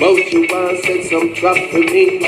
Both you and set some trap for me.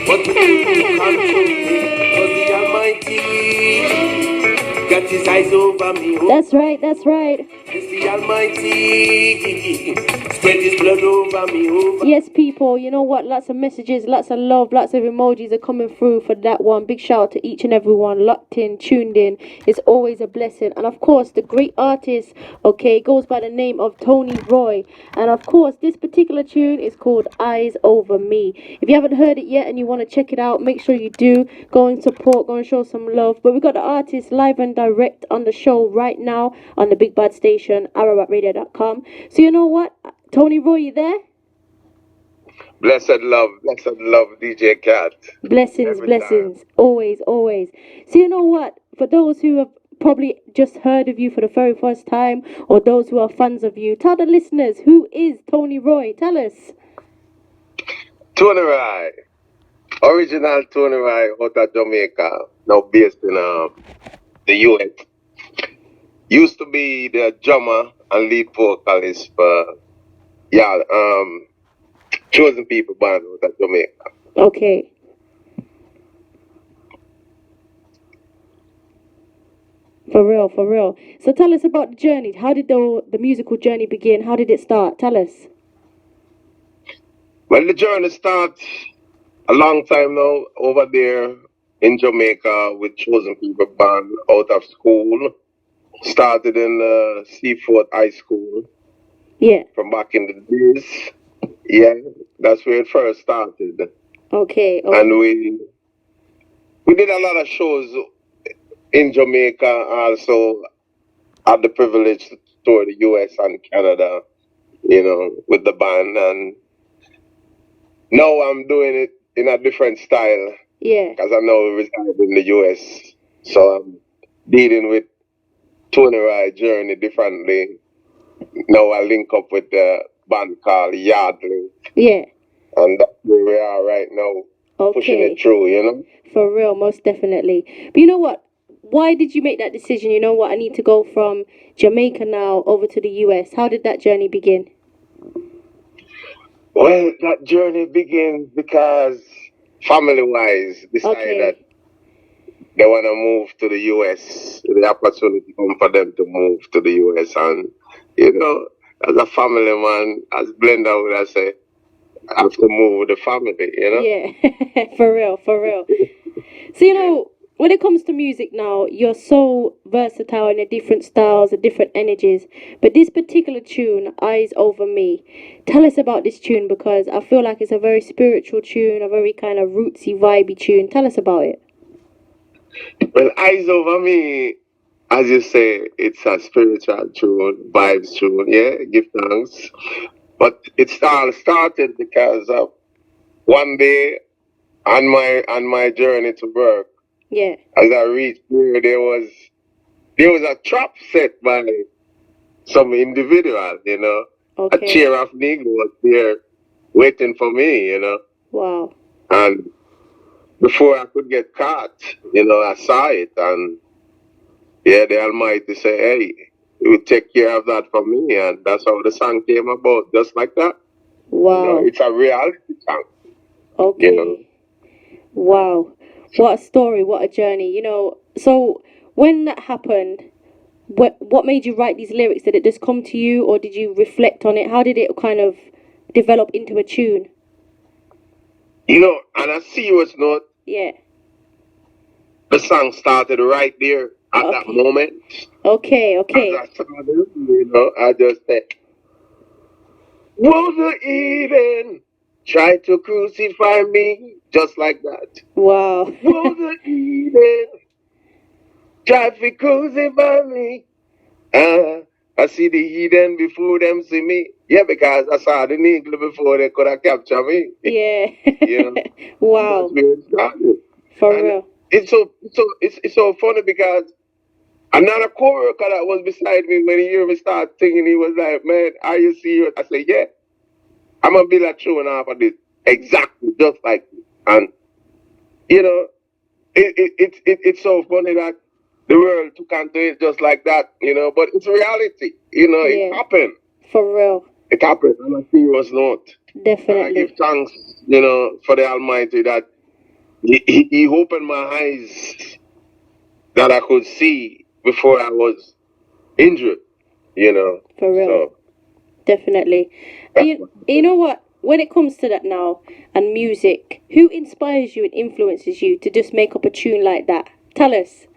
But the people control me. Was the Almighty got his eyes over me. That's right, that's right. It's the Almighty spread his blood over me. Over. Yes, people, you know what? Lots of messages, lots of love, lots of emojis are coming through for that one. Big shout out to each and every one locked in, tuned in. It's always a blessing. And of course, the great artist, okay, goes by the name of Tony Roy. And of course, this particular tune is called Eyes Over Me. If you haven't heard it yet and you want to check it out, make sure you do. Go and support, go and show some love. But we got the artist live and direct on the show right now on the Big Bad Station, arabatradio.com. So you know what? Tony Roy, you there? Blessed love, DJ Kat. Blessings, blessings. Always, always. So you know what? For those who have probably just heard of you for the very first time, or those who are fans of you, tell the listeners, who is Tony Roy? Tell us. Tony Roy. Original Tony Roy out of Jamaica, now based in the US. Used to be the drummer and lead vocalist for Chosen People band out of Jamaica. Okay. For real, for real. So tell us about the journey. How did the musical journey begin? How did it start? Tell us. Well, the journey starts a long time now over there in Jamaica with Chosen People band out of school. Started in Seaford High School. Yeah. From back in the days. Yeah, that's where it first started. Okay. And we did a lot of shows in Jamaica. Also had the privilege to tour the US and Canada, you know, with the band. And now I'm doing it in a different style. Yeah. Because I now reside in the US. So I'm dealing with Tony Roy journey differently. Now I link up with the band called Yardley. Yeah. And that's where we are right now. Okay. Pushing it through, you know? For real, most definitely. But you know what? Why did you make that decision? You know what? I need to go from Jamaica now over to the US. How did that journey begin? Well, that journey begins because family-wise decided that they want to move to the US. The opportunity come for them to move to the US. And, you know, as a family man, as Blender would I say, I have to move with the family, you know? Yeah, for real, for real. So, you know, when it comes to music now, you're so versatile in the different styles, the different energies. But this particular tune, Eyes Over Me, tell us about this tune, because I feel like it's a very spiritual tune, a very kind of rootsy, vibey tune. Tell us about it. Well, Eyes Over Me, as you say, it's a spiritual tune, vibes tune, yeah, give thanks. But it all started because of one day on my journey to work. Yeah. As I reached there, there was a trap set by some individual, you know. Okay. A chair of Negro was there waiting for me, you know. Wow. And before I could get caught, you know, I saw it, and yeah, the Almighty said, hey, you will take care of that for me, and that's how the song came about, just like that. Wow. You know, it's a reality song. Okay. You know? Wow. What a story, what a journey, you know. So when that happened, what made you write these lyrics? Did it just come to you, or did you reflect on it? How did it kind of develop into a tune? You know, on a serious note, yeah, the song started right there at that moment. Okay. As I started, you know, I just said, "Woe to Eden, try to crucify me," just like that. Wow. Woe to Eden, try to crucify me. I see the heathen before them see me. Yeah, because I saw the Negro before they could have captured me. Yeah. You know? Wow. That's where it started. For real. It's so funny because another co-worker that was beside me, when he heard me start singing, he was like, "Man, are you serious?" I said, "Yeah. I'm gonna be like showing off of this exactly just like this." And you know, it's so funny that the world took onto it just like that, you know, but it's reality, you know, it happened. For real. it happened on a serious note. And I give Definitely. thanks, for the Almighty that he opened my eyes that I could see before I was injured, For real. So Definitely. that's You know what? When it comes to that now and music, who inspires you and influences you to just make up a tune like that? Tell us.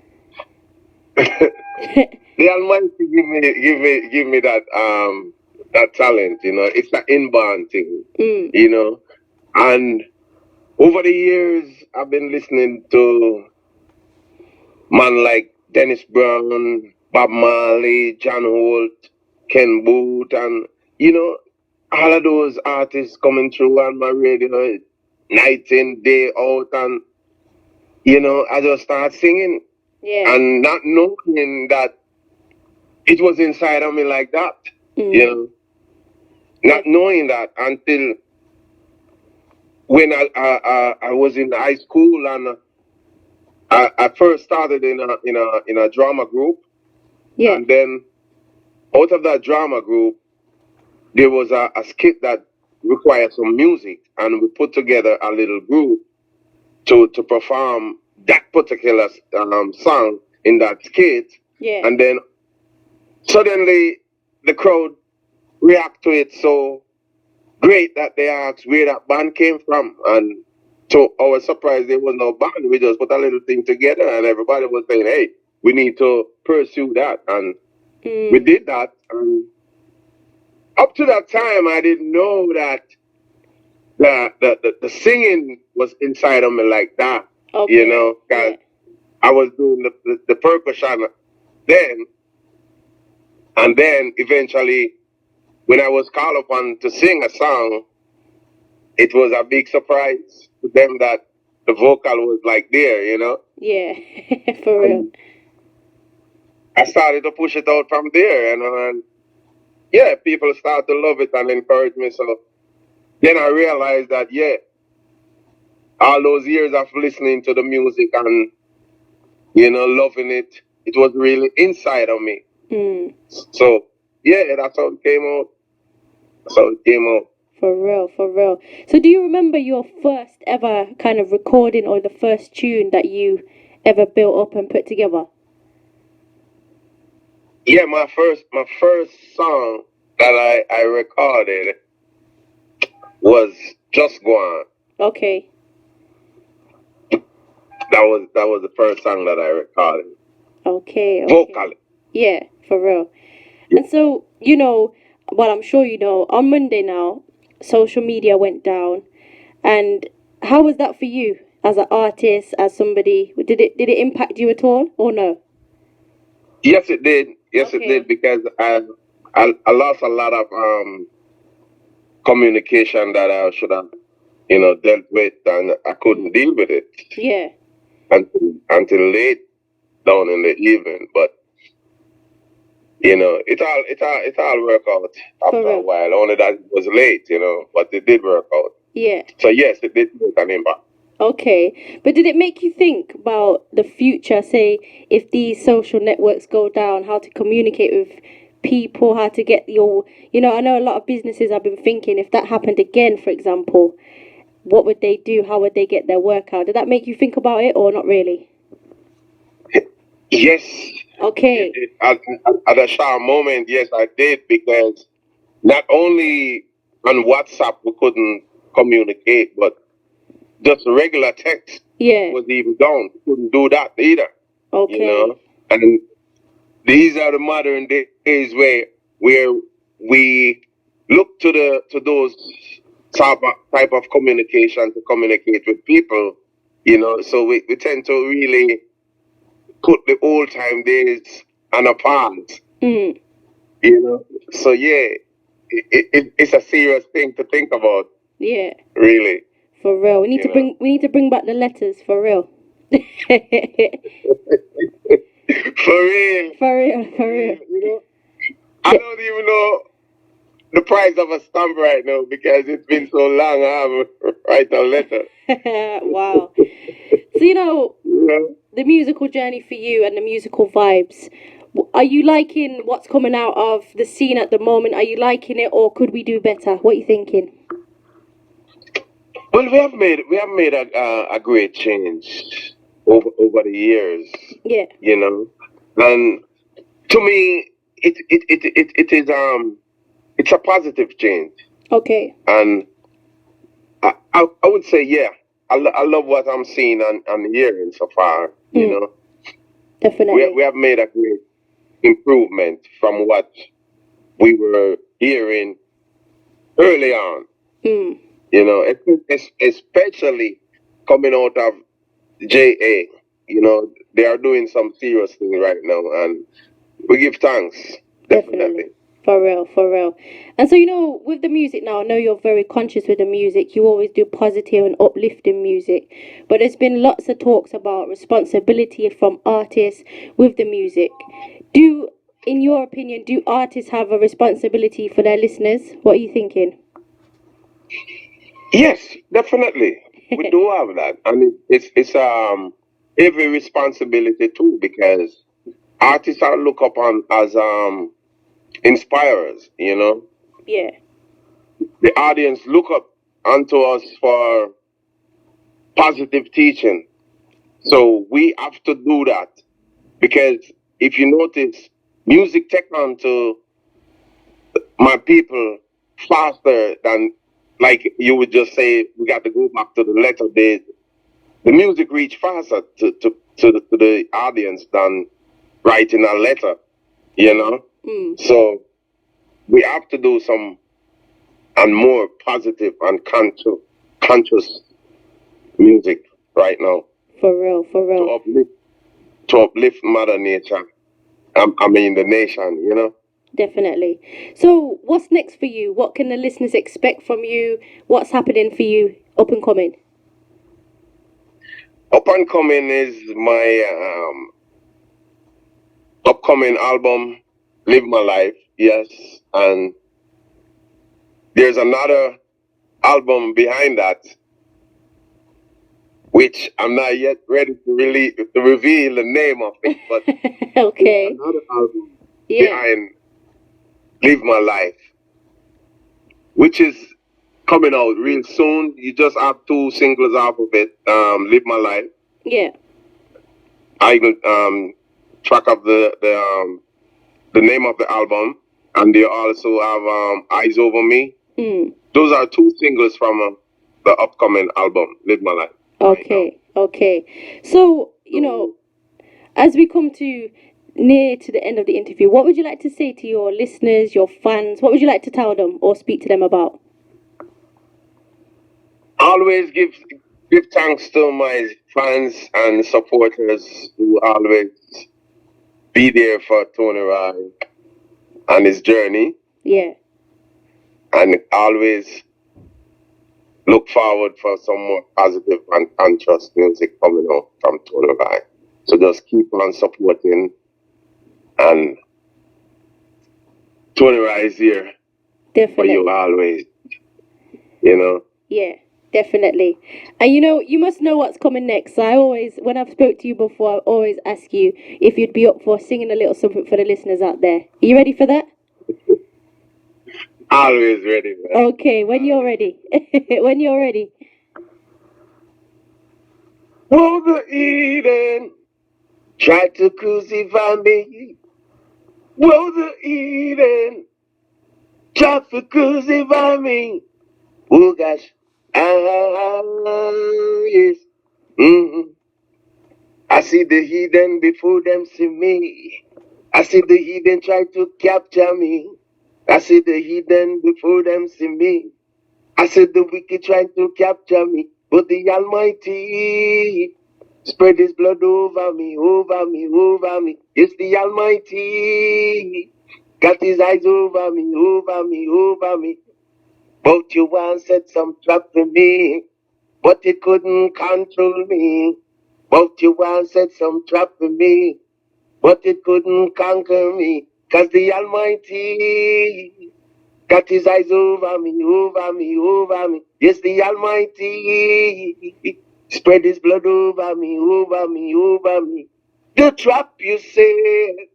the Almighty give me that talent, It's an inborn thing, Mm. And over the years I've been listening to man like Dennis Brown, Bob Marley, John Holt, Ken Booth, and all of those artists coming through on my radio night in, day out, and I just start singing Yeah. and not knowing that it was inside of me like that, not knowing that until when I was in high school and I first started in a drama group, Yeah. and then out of that drama group there was a skit that required some music, and we put together a little group to perform that particular song in that skit. Yeah. And then suddenly the crowd react to it so great that they asked where that band came from. And to our surprise, there was no band. We just put a little thing together, and everybody was saying, hey, we need to pursue that. And we did that. And up to that time, I didn't know that the singing was inside of me like that, Okay. because I was doing the percussion then, and then eventually when I was called upon to sing a song, it was a big surprise to them that the vocal was like there, Yeah. For real. And I started to push it out from there, and yeah, people start to love it and encourage me. So then I realized that, yeah, all those years of listening to the music and loving it, it was really inside of me. So yeah, that's how it came out. That's how it came out. For real, for real. So do you remember your first ever kind of recording or the first tune that you ever built up and put together? Yeah, my first song that I recorded was Just Go On. Okay. That was the first song that I recorded. Okay. Vocally. Yeah, for real. And so, well, I'm sure you know, on Monday now, social media went down. And how was that for you as an artist, as somebody? Did it impact you at all or no? Yes, it did. Yes, it Okay. did, because I lost a lot of communication that I should have dealt with, and I couldn't deal with it Yeah. until late down in the evening. But it all worked out after a while. Only that it was late, but it did work out. Yeah. So yes, it did make an impact. Okay. But did it make you think about the future, say, if these social networks go down, how to communicate with people, how to get your, I know a lot of businesses have been thinking if that happened again, for example, what would they do? How would they get their work out? Did that make you think about it or not really? Yes. Okay. At a sharp moment, yes, I did, because not only on WhatsApp we couldn't communicate, but just regular text was even down. We couldn't do that either. Okay. And these are the modern days where we look to those type of communication to communicate with people. So we tend to really put the old time days on a pause. So yeah, it's a serious thing to think about. Yeah. Really. For real. We need to bring back the letters for real. For real. For real, for real. I don't even know the price of a stamp right now, because it's been so long I haven't write a letter. Wow. So the musical journey for you and the musical vibes, Are you liking what's coming out of the scene at the moment? Are you liking it, or could we do better? What are you thinking? Well, we have made a great change over the years, Yeah. you know, and to me, it is it's a positive change, Okay. and I would say I love what I'm seeing and hearing so far. You know, Definitely. we have made a great improvement from what we were hearing early on. You know, especially coming out of JA. You know, they are doing some serious things right now, and we give thanks. Definitely. For real, for real. And so, you know, with the music now, I know you're very conscious with the music. You always do positive and uplifting music. But there's been lots of talks about responsibility from artists with the music. In your opinion, do artists have a responsibility for their listeners? What are you thinking? Yes, definitely. We do have that, and it's heavy responsibility too, because artists are looked upon as inspirers. You know, Yeah. the audience look up onto us for positive teaching, so we have to do that, because if you notice, music take on to my people faster than, like you would just say, we got to go back to the letter days. The music reach faster to the audience than writing a letter, you know? So we have to do some and more positive and conscious music right now. For real, for real. To uplift Mother Nature. I mean the nation, you know? Definitely. So, what's next for you? What can the listeners expect from you? What's happening for you up and coming? Up and coming is my upcoming album, Live My Life, yes. And there's another album behind that, which I'm not yet ready to reveal the name of it, but okay. another album behind Live My Life, which is coming out real soon. You just have 2 singles off of it, Live My Life. Yeah. I will track up the name of the album, and they also have Eyes Over Me. Those are 2 singles from the upcoming album, Live My Life. Okay, okay. So, you know, as we come near to the end of the interview, what would you like to say to your listeners, your fans? What would you like to tell them or speak to them about? Always give thanks to my fans and supporters who always be there for Tony Rai and his journey. Yeah. And always look forward for some more positive and conscious music coming out from Tony Rai. So just keep on supporting, and Tony Rai is here. Definitely. For you always, you know. Yeah, definitely. And you know, you must know what's coming next. So I always, when I've spoke to you before, I always ask you if you'd be up for singing a little something for the listeners out there. Are you ready for that? Always ready, man. Okay, when you're ready. When you're ready. Oh, the Eden tried to crucify me. Whoa, the Eden tried to crucify me. Oh gosh, yes. I see the heathen before them see me. I see the heathen try to capture me. I see the heathen before them see me. I see the wicked trying to capture me. But the Almighty spread his blood over me, over me, over me. It's the Almighty got his eyes over me, over me, over me. But you once set some trap for me, but it couldn't control me. But you once set some trap for me, but it couldn't conquer me. 'Cause the Almighty got his eyes over me, over me, over me. Yes, the Almighty spread his blood over me, over me, over me. The trap you set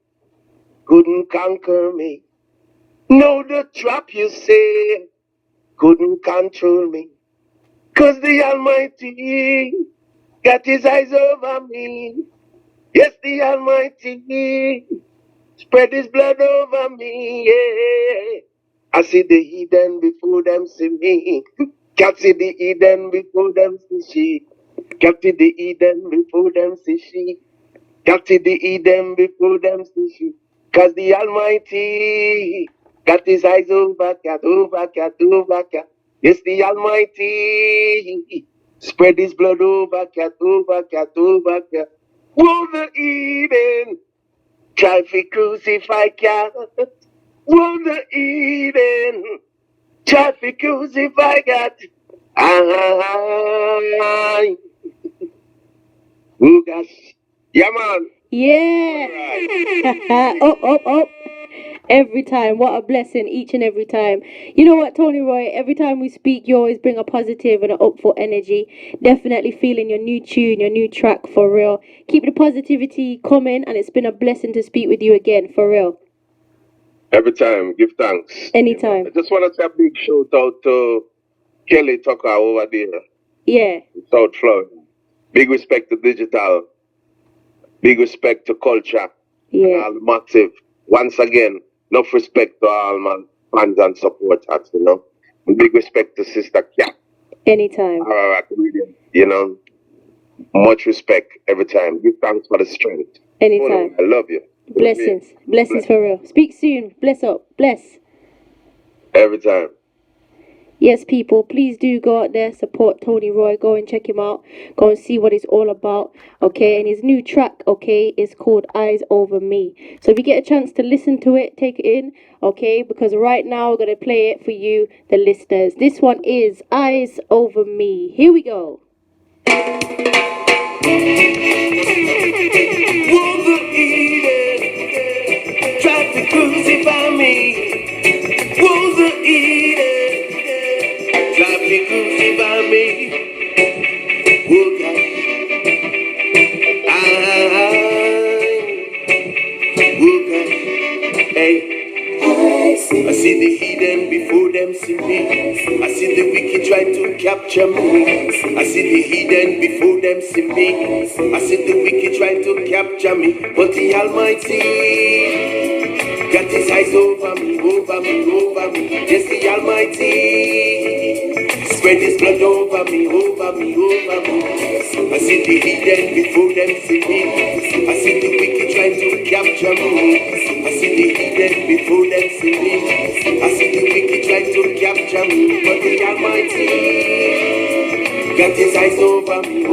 couldn't conquer me. No, the trap you say couldn't control me. 'Cause the Almighty got his eyes over me. Yes, the Almighty spread his blood over me. Yeah. I see the heathen before them see me. Can't see the heathen before them see she. Can't see the heathen before them see she. Can't see the heathen before them see she. 'Cause the Almighty got his eyes over cat, over cat, over cat. Yes, the Almighty spread his blood over cat, over cat, over cat. Whoa, the Eden try to crucify cat. Whoa, the Eden try to crucify cat. Ah, oh gosh. Yeah, man. Yeah. Alright. Oh. Every time. What a blessing each and every time. You know what, Tony Roy? Every time we speak, you always bring a positive and an upful energy. Definitely feeling your new tune, your new track for real. Keep the positivity coming, and it's been a blessing to speak with you again for real. Every time, give thanks. Anytime. I just want to say a big shout out to Kelly Tucker over there Yeah. in South Florida. Big respect to digital. Big respect to culture. And Yeah. all massive. Once again, enough respect to all my fans and supporters, you know. And big respect to Sister Kat. Anytime. Our comedian, you know. Much respect every time. Give thanks for the strength. Anytime. I love you. Blessings. Blessings for real. Speak soon. Bless up. Bless. Every time. Yes, people, please do go out there, support Tony Roy. Go and check him out. Go and see what it's all about. Okay, and his new track, okay, is called Eyes Over Me. So if you get a chance to listen to it, take it in, okay, because right now we're going to play it for you, the listeners. This one is Eyes Over Me. Here we go. Tried to crucify me. Was the Eden tried to crucify me. Oh God, oh God, hey. I see the hidden before them see me. I see the wicked try to capture me. I see the hidden before them see me. I see the wicked try to capture me. But the Almighty got his eyes over me, over me, over me. Yes, the Almighty spread his blood over me, over me, over me. I see the hidden before them see me. I see the wicked trying to capture me. I see the hidden before them see me. I see the wicked trying to capture me. But the Almighty got his eyes over me.